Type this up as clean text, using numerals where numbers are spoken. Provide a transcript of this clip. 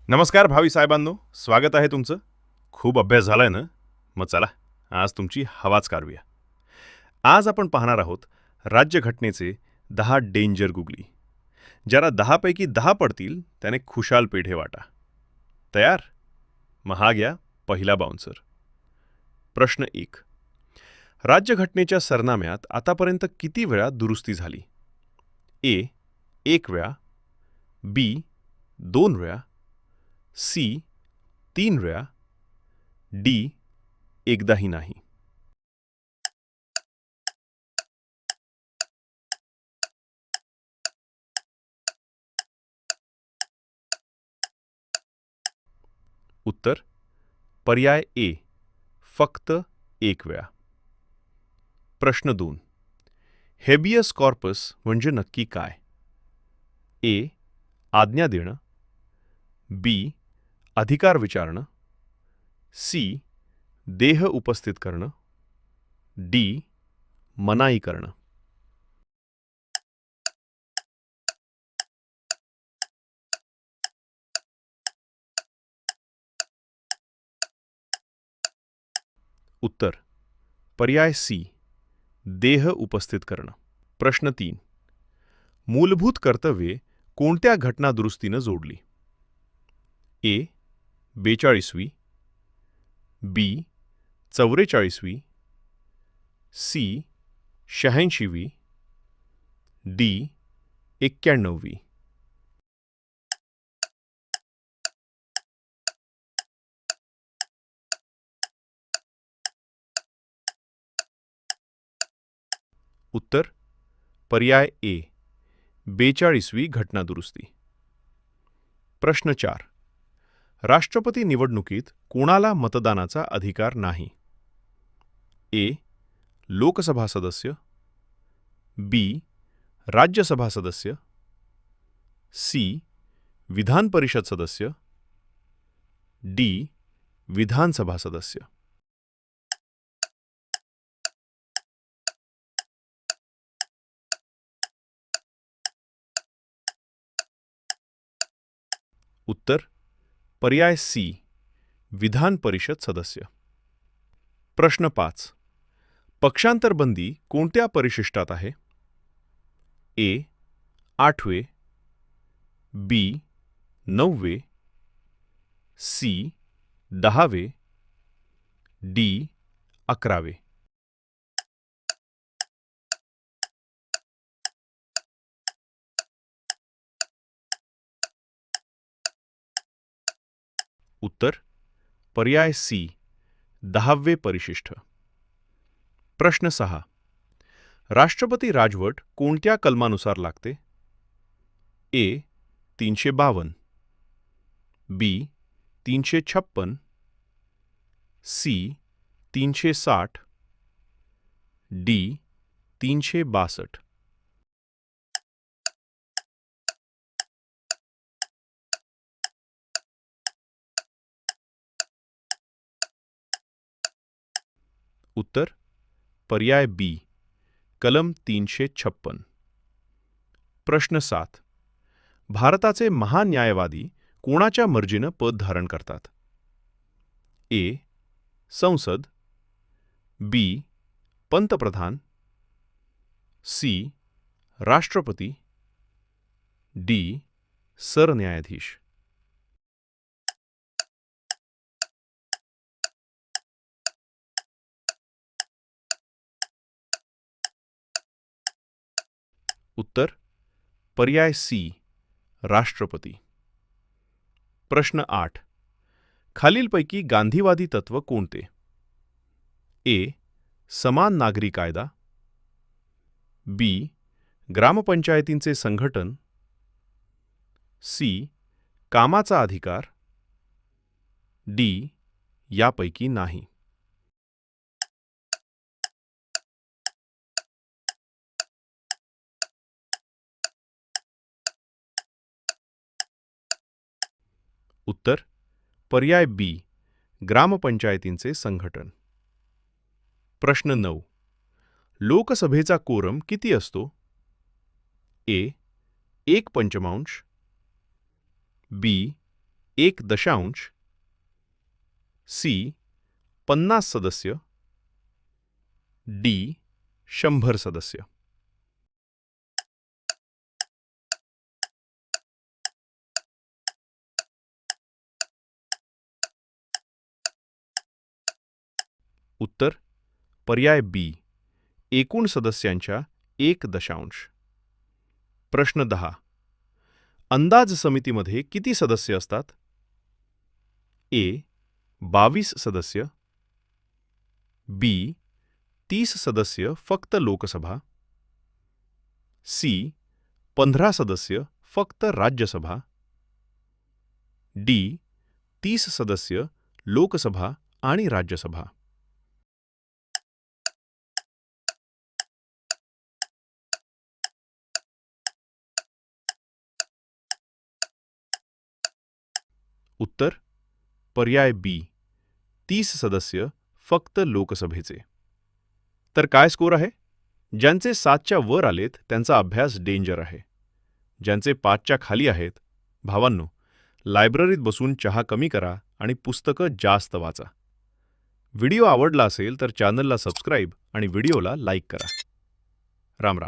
नमस्कार भावी साहेबांनो, स्वागत आहे तुमचं. खूप अभ्यास झालाय ना? मग चला, आज तुमची हवाच काढूया. आज आपण पाहणार आहोत राज्यघटनेचे 10 डेंजर गुगली. ज्याला 10 पैकी 10 पडतील त्याने खुशाल पेढे वाटा. तयार? मग हा घ्या पहिला बाउन्सर. प्रश्न 1. राज्यघटनेच्या सरनाम्यात आतापर्यंत किती वेळा दुरुस्ती झाली? ए. 1 वेळा, बी. 2 वेळा, सी. 3 वेळा, डी. एकदाही नाही. उत्तर पर्याय ए. फक्त 1 वेळा. प्रश्न 2. हेबियस कॉर्पस म्हणजे नक्की काय? ए. आज्ञा देणं, बी. अधिकार विचारणं, सी. देह उपस्थित करणं, डी. मनाई करणं. उत्तर पर्याय सी. देह उपस्थित करणं. प्रश्न 3. मूलभूत कर्तव्ये कोणत्या घटनादुरुस्तीनं जोडली? ए. 42वी, बी. 44वी, सी. 86वी, डी. 91वी. उत्तर पर्याय ए. 42वी घटनादुरुस्ती. प्रश्न 4. राष्ट्रपती निवडणुकीत कोणाला मतदानाचा अधिकार नाही? ए. लोकसभा सदस्य, बी. राज्यसभा सदस्य, सी. विधान परिषद सदस्य, डी. विधानसभा सदस्य. उत्तर पर्याय सी. विधान परिषद सदस्य. प्रश्न 5. पक्षांतर बंदी कोणत्या परिशिष्टात आहे? ए. 8वे, बी. 9वे, सी. 10वे, डी. 11वे. उत्तर पर्याय सी. 10वे परिशिष्ट. प्रश्न 6. राष्ट्रपती राजवट कोणत्या कलमानुसार लागते? ए. 352, बी. 356, सी. 360, डी. 362. उत्तर पर्याय बी. कलम 356. प्रश्न 7. भारताचे महान न्यायवादी कोणाच्या मर्जीनं पद धारण करतात? ए. संसद, बी. पंतप्रधान, सी. राष्ट्रपती, डी. सरन्यायाधीश. उत्तर पर्याय सी. राष्ट्रपती. प्रश्न 8. खालीलपैकी गांधीवादी तत्व कोणते? ए. समान नागरी कायदा, बी. ग्रामपंचायतींचे संघटन, सी. कामाचा अधिकार, डी. यापैकी नाही. उत्तर पर्याय बी. ग्रामपंचायतींचे संघटन. प्रश्न 9. लोकसभेचा कोरम किती असतो? ए. 1/5, बी. 1 दशांश, सी 50 सदस्य, डी 100 सदस्य. उत्तर पर्याय बी, एकूण सदस्यांच्या 1 दशांश. प्रश्न 10. अंदाज समितीमध्ये किती सदस्य असतात? ए 22 सदस्य, बी 30 सदस्य फक्त लोकसभा, सी 15 सदस्य फक्त राज्यसभा, डी 30 सदस्य लोकसभा आणि राज्यसभा. उत्तर पर्याय बी, 30 सदस्य फक्त लोकसभेचे. तर काय स्कोर आहे? ज्यांचे 7च्या वर आलेत त्यांचा अभ्यास डेंजर आहे. ज्यांचे 5च्या खाली आहेत, भावांनो, लायब्ररीत बसून चहा कमी करा आणि पुस्तकं जास्त वाचा. व्हिडिओ आवडला असेल तर चॅनलला सबस्क्राईब आणि व्हिडिओला लाईक करा. राम राम.